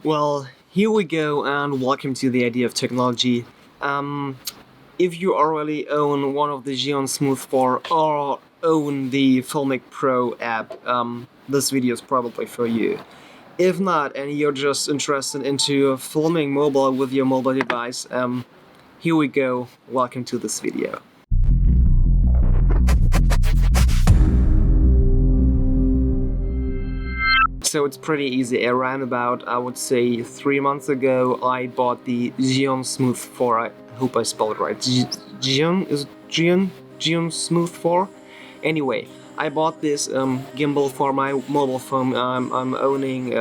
Well, here we go, and welcome to the idea of technology. If you already own one of the Zhiyun Smooth 4 or own the Filmic Pro app, this video is probably for you. If not, and you're just interested into filming mobile with your mobile device, here we go. Welcome to this video. So it's pretty easy. Around about, I would say, 3 months ago, I bought the Zhiyun Smooth 4. I hope I spelled it right. Zhiyun Smooth 4? Anyway, I bought this gimbal for my mobile phone. I'm owning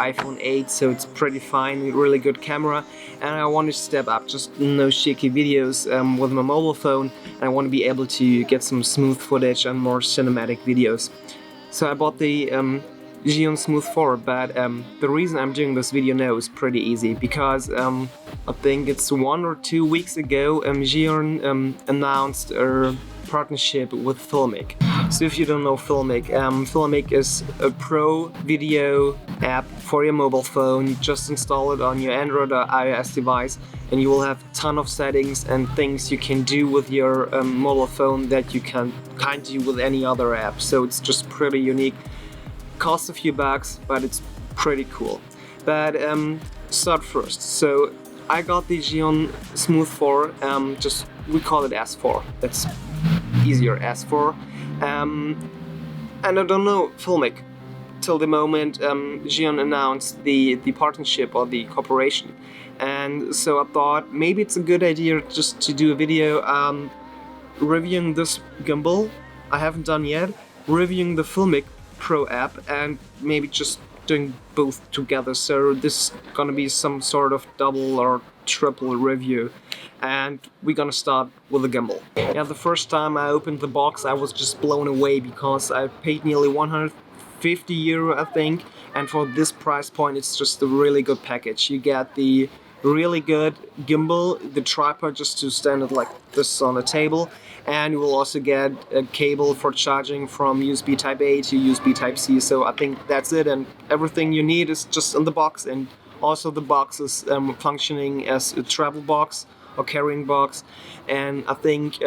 iPhone 8, so it's pretty fine, really good camera, and I want to step up, just no shaky videos with my mobile phone, and I want to be able to get some smooth footage and more cinematic videos. So I bought the Zhiyun Smooth 4, but the reason I'm doing this video now is pretty easy, because I think it's 1 or 2 weeks ago Zhiyun announced a partnership with Filmic. So if you don't know Filmic, Filmic is a pro video app for your mobile phone. You just install it on your Android or iOS device, and you will have a ton of settings and things you can do with your mobile phone that you can't do with any other app. So it's just pretty unique. Costs a few bucks, but it's pretty cool. But start first. So I got the Zhiyun Smooth 4, we call it S4. That's easier, S4. And I don't know Filmic till the moment Zhiyun announced the partnership or the cooperation. And so I thought maybe it's a good idea just to do a video reviewing this gimbal. I haven't done yet. Reviewing the Filmic Pro app, and maybe just doing both together. So this is gonna be some sort of double or triple review, and we're gonna start with the gimbal. Yeah, the first time I opened the box, I was just blown away because I paid nearly 150 euro, I think, and for this price point, it's just a really good package. You get the really good gimbal, the tripod just to stand it like this on a table, and you will also get a cable for charging from USB Type A to USB Type C. So I think that's it, and everything you need is just in the box, and also the box is functioning as a travel box or carrying box, and I think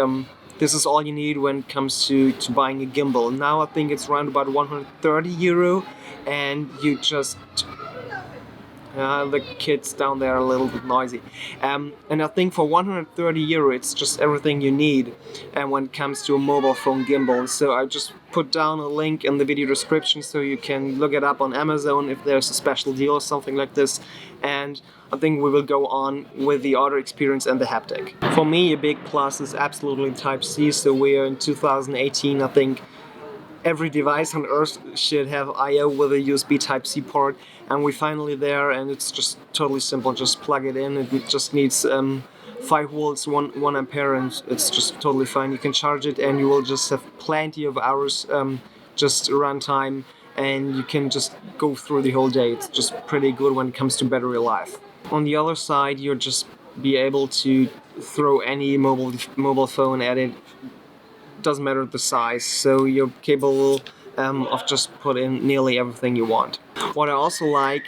this is all you need when it comes to buying a gimbal. Now I think it's around about 130 euro, and you just the kids down there are a little bit noisy. And I think for 130 euro it's just everything you need when it comes to a mobile phone gimbal. So I just put down a link in the video description so you can look it up on Amazon if there's a special deal or something like this. And I think we will go on with the audio experience and the haptic. For me, a big plus is absolutely Type-C. So we're in 2018, I think every device on Earth should have I/O with a USB Type-C port, and we're finally there, and it's just totally simple. Just plug it in. It just needs 5 volts, 1 ampere, and it's just totally fine. You can charge it, and you will just have plenty of hours just run time, and you can just go through the whole day. It's just pretty good when it comes to battery life. On the other side, you'll just be able to throw any mobile phone at it. Doesn't matter the size, so you're capable of just put in nearly everything you want. What I also like,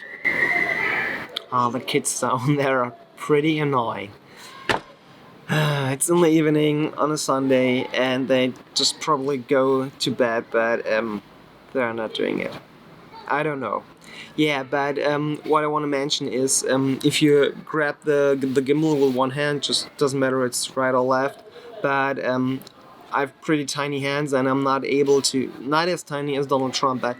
the kids down there are pretty annoying. It's in the evening on a Sunday, and they just probably go to bed, but they're not doing it. I don't know. Yeah, but what I want to mention is if you grab the gimbal with one hand, just doesn't matter it's right or left, but I have pretty tiny hands, and I'm not able to, not as tiny as Donald Trump, but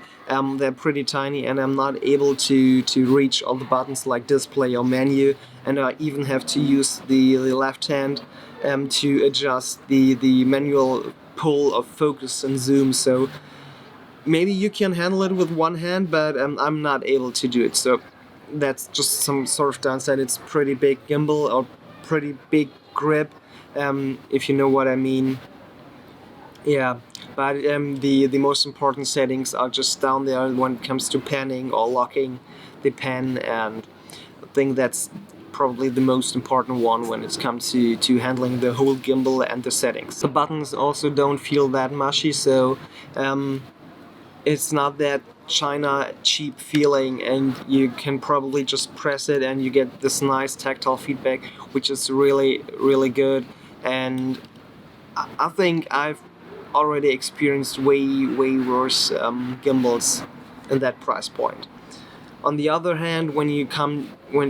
they're pretty tiny, and I'm not able to reach all the buttons like display or menu, and I even have to use the left hand to adjust the manual pull of focus and zoom. So maybe you can handle it with one hand, but I'm not able to do it. So that's just some sort of downside. It's pretty big gimbal, or pretty big grip, if you know what I mean. Yeah, but the most important settings are just down there when it comes to panning or locking the pen, and I think that's probably the most important one when it comes to handling the whole gimbal and the settings. The buttons also don't feel that mushy, so it's not that China cheap feeling, and you can probably just press it and you get this nice tactile feedback, which is really good. And I think I've already experienced way worse gimbals in that price point. On the other hand, when it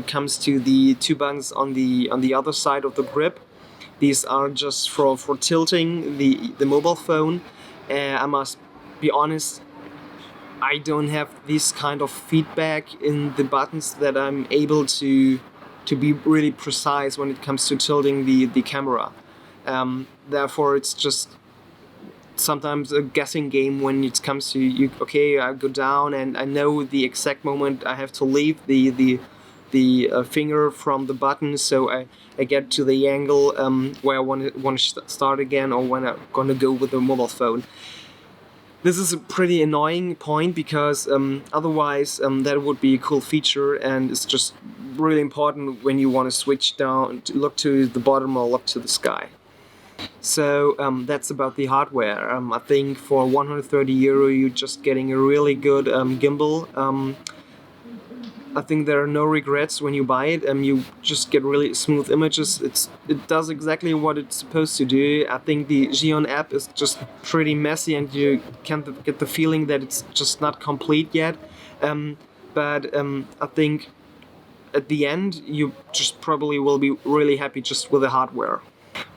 comes to the two buttons on the other side of the grip, these are just for tilting the mobile phone. I must be honest, I don't have this kind of feedback in the buttons that I'm able to be really precise when it comes to tilting the camera. Therefore, it's just sometimes a guessing game when it comes to you. Okay, I go down and I know the exact moment I have to leave the finger from the button, so I get to the angle where I want to start again, or when I'm gonna go with the mobile phone. This is a pretty annoying point because otherwise that would be a cool feature, and it's just really important when you want to switch down to look to the bottom or look to the sky. So that's about the hardware. I think for 130 euro you're just getting a really good gimbal. I think there are no regrets when you buy it. You just get really smooth images. It does exactly what it's supposed to do. I think the Zhiyun app is just pretty messy, and you can't get the feeling that it's just not complete yet. But I think at the end you just probably will be really happy just with the hardware.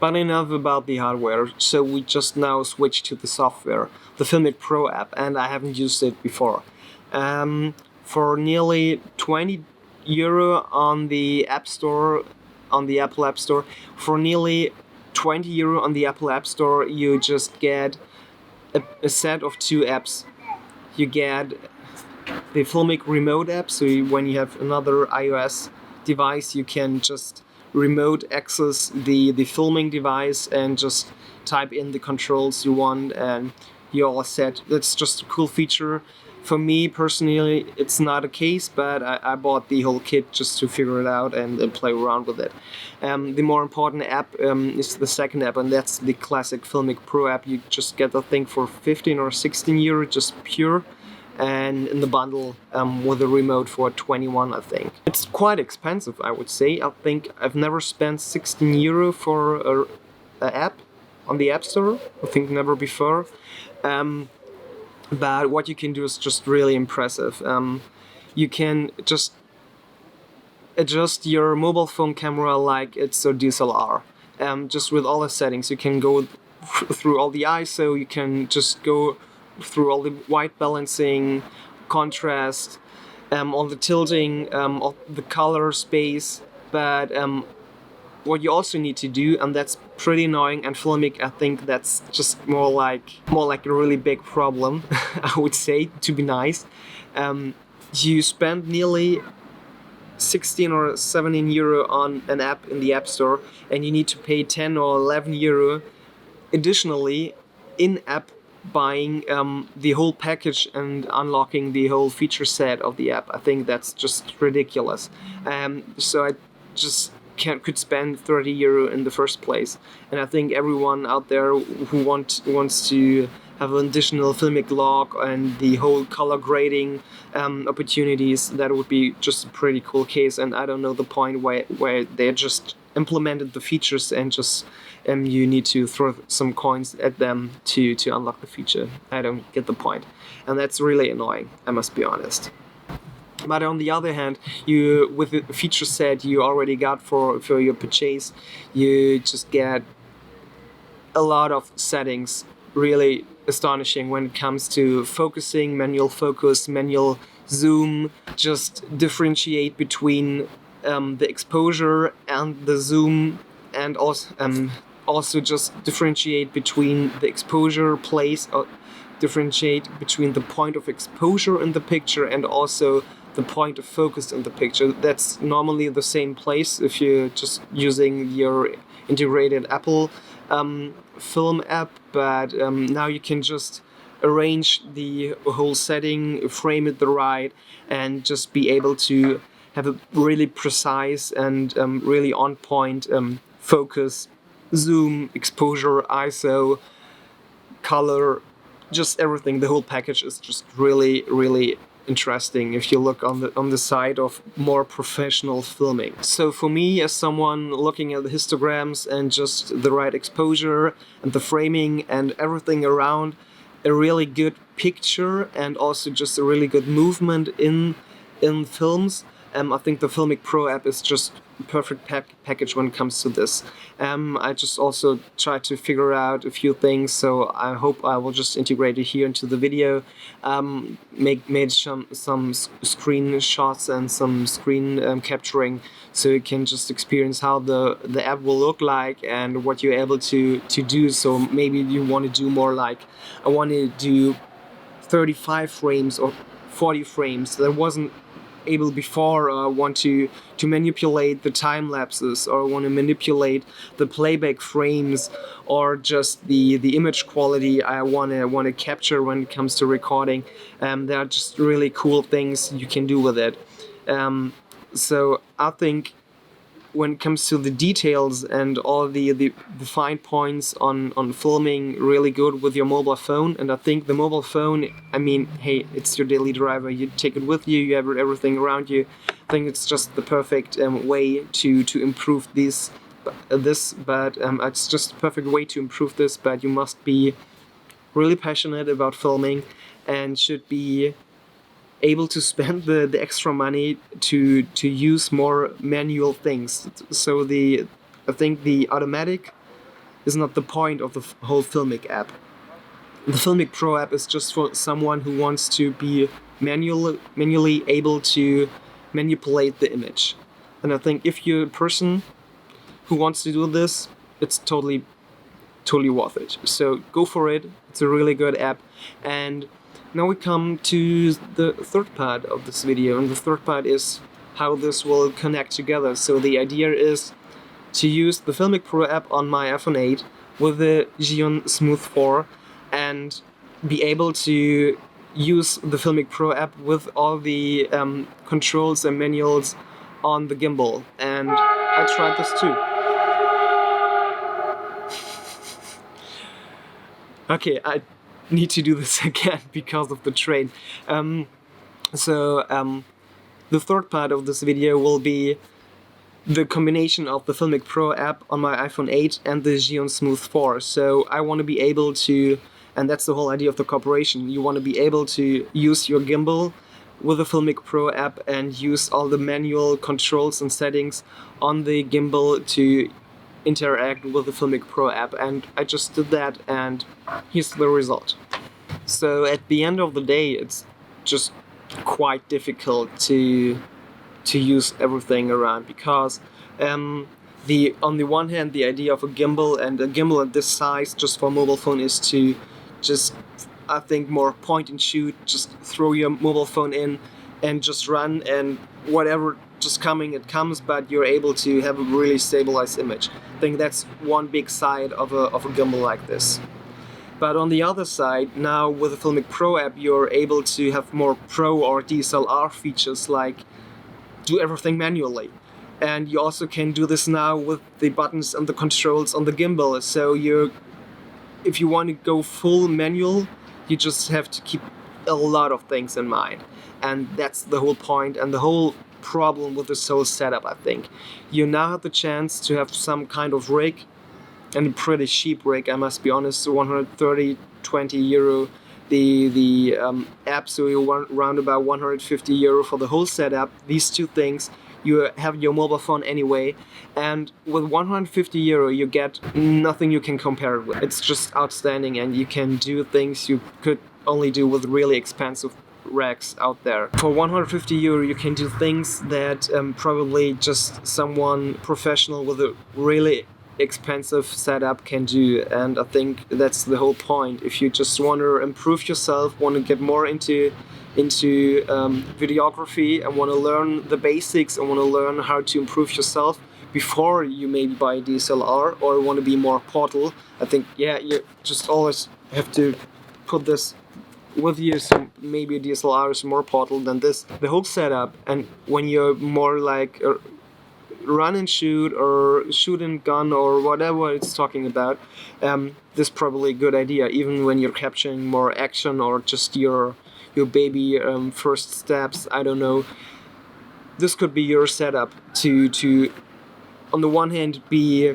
But enough about the hardware, so we just now switch to the software, the Filmic Pro app, and I haven't used it before. For nearly 20 euro on the App Store, on the Apple App Store, for nearly 20 euro on the Apple App Store, you just get a set of two apps. You get the Filmic Remote app, so when you have another iOS device, you can just remote access the filming device and just type in the controls you want, and you're all set. That's just a cool feature. For me personally, it's not a case, but I bought the whole kit just to figure it out and play around with it. The more important app is the second app, and that's the classic Filmic Pro app. You just get the thing for 15 or 16 euro, just pure, and in the bundle with a remote for 21, I think. It's quite expensive, I would say. I think I've never spent 16 euro for an app on the App Store. I think never before. But what you can do is just really impressive. You can just adjust your mobile phone camera like it's a DSLR. Just with all the settings, you can go through all the ISO, you can just go through all the white balancing, contrast, all the tilting, all the color space. But what you also need to do, and that's pretty annoying, and Filmic, I think that's just more like a really big problem, I would say, to be nice. You spend nearly 16 or 17 euro on an app in the App Store, and you need to pay 10 or 11 euro additionally in-app buying the whole package and unlocking the whole feature set of the app. I think that's just ridiculous. So I just could spend 30 euro in the first place, and I think everyone out there who wants to have an additional Filmic log and the whole color grading opportunities, that would be just a pretty cool case. And I don't know the point where they just implemented the features and just you need to throw some coins at them to unlock the feature. I don't get the point, and that's really annoying, I must be honest. But on the other hand, you, with the feature set you already got for your purchase, you just get a lot of settings, really astonishing when it comes to focusing, manual focus, manual zoom, just differentiate between the exposure and the zoom, and also just differentiate between the exposure place, or differentiate between the point of exposure in the picture and also the point of focus in the picture. That's normally the same place if you're just using your integrated Apple film app, but now you can just arrange the whole setting, frame it the right, and just be able to have a really precise and really on point focus, zoom, exposure, ISO, color, just everything, the whole package is just really interesting if you look on the side of more professional filming. So for me, as someone looking at the histograms and just the right exposure and the framing and everything around, a really good picture and also just a really good movement in films, I think the Filmic Pro app is just a perfect package when it comes to this. I just also tried to figure out a few things, so I hope I will just integrate it here into the video. Made some screenshots and some screen capturing, so you can just experience how the app will look like and what you're able to do. So maybe you want to do more like, I want to do 35 frames or 40 frames. That wasn't able before, or I want to manipulate the time lapses, or I want to manipulate the playback frames, or just the image quality I want to capture when it comes to recording. There are just really cool things you can do with it. So I think when it comes to the details and all the fine points on filming, really good with your mobile phone. And I think the mobile phone, I mean, hey, it's your daily driver, you take it with you, you have everything around you. I think it's just the perfect way to improve this, but it's just a perfect way to improve this, but you must be really passionate about filming and should be able to spend the extra money to use more manual things. So I think the automatic is not the point of the whole Filmic app. The Filmic Pro app is just for someone who wants to be manually able to manipulate the image. And I think if you're a person who wants to do this, it's totally worth it. So go for it. It's a really good app. And now we come to the third part of this video, and the third part is how this will connect together. So the idea is to use the Filmic Pro app on my iPhone 8 with the Zhiyun Smooth 4 and be able to use the Filmic Pro app with all the controls and manuals on the gimbal. And I tried this too. Okay, I need to do this again because of the train. The third part of this video will be the combination of the Filmic Pro app on my iPhone 8 and the Zhiyun Smooth 4. So I want to be able to, and that's the whole idea of the cooperation, you want to be able to use your gimbal with the Filmic Pro app and use all the manual controls and settings on the gimbal to interact with the Filmic Pro app, and I just did that, and here's the result. So at the end of the day, it's just quite difficult to use everything around, because on the one hand, the idea of a gimbal and a gimbal at this size just for mobile phone is to just, I think, more point and shoot, just throw your mobile phone in and just run, and whatever just coming, it comes, but you're able to have a really stabilized image. I think that's one big side of a gimbal like this. But on the other side, now with the Filmic Pro app, you're able to have more Pro or DSLR features, like do everything manually. And you also can do this now with the buttons and the controls on the gimbal. So if you want to go full manual, you just have to keep a lot of things in mind. And that's the whole point and the whole problem with this whole setup, I think. You now have the chance to have some kind of rig, and a pretty cheap rig, I must be honest, 120 euro the app, so you want around about 150 euro for the whole setup. These two things, you have your mobile phone anyway, and with 150 euro you get nothing you can compare it with. It's just outstanding, and you can do things you could only do with really expensive racks out there. For 150 euro you can do things that probably just someone professional with a really expensive setup can do, and I think that's the whole point. If you just want to improve yourself, want to get more into videography and want to learn the basics and want to learn how to improve yourself before you maybe buy a DSLR, or want to be more portal, I think, yeah, you just always have to put this with you. So maybe a DSLR is more portal than this. The whole setup, and when you're more like run and shoot or shoot and gun or whatever it's talking about, this is probably a good idea, even when you're capturing more action or just your baby first steps. I don't know. This could be your setup to on the one hand be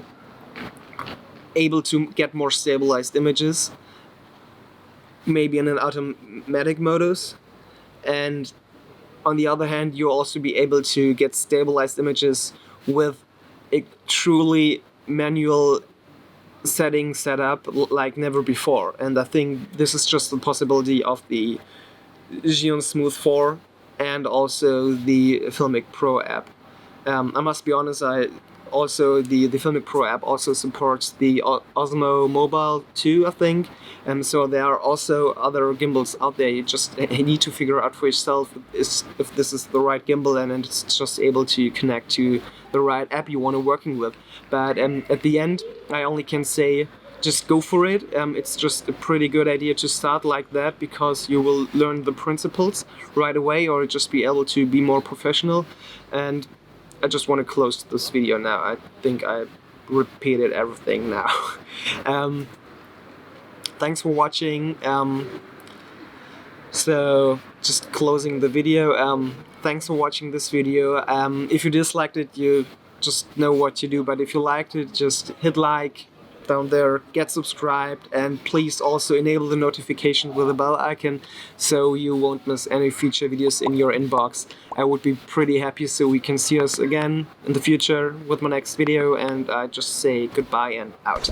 able to get more stabilized images, maybe in an automatic modus, and on the other hand you'll also be able to get stabilized images with a truly manual setting set up like never before. And I think this is just the possibility of the Zhiyun Smooth 4 and also the Filmic Pro app. I must be honest, the Filmic Pro app also supports the Osmo Mobile 2, I think. So there are also other gimbals out there. You just need to figure out for yourself if this is the right gimbal and it's just able to connect to the right app you want to working with. But at the end, I only can say just go for it. It's just a pretty good idea to start like that, because you will learn the principles right away or just be able to be more professional. And I just want to close this video now. I think I repeated everything now. Thanks for watching. So just closing the video. Thanks for watching this video. If you disliked it, you just know what to do. But if you liked it, just hit like down there, get subscribed, and please also enable the notification with the bell icon so you won't miss any future videos in your inbox. I would be pretty happy, so we can see us again in the future with my next video, and I just say goodbye and out.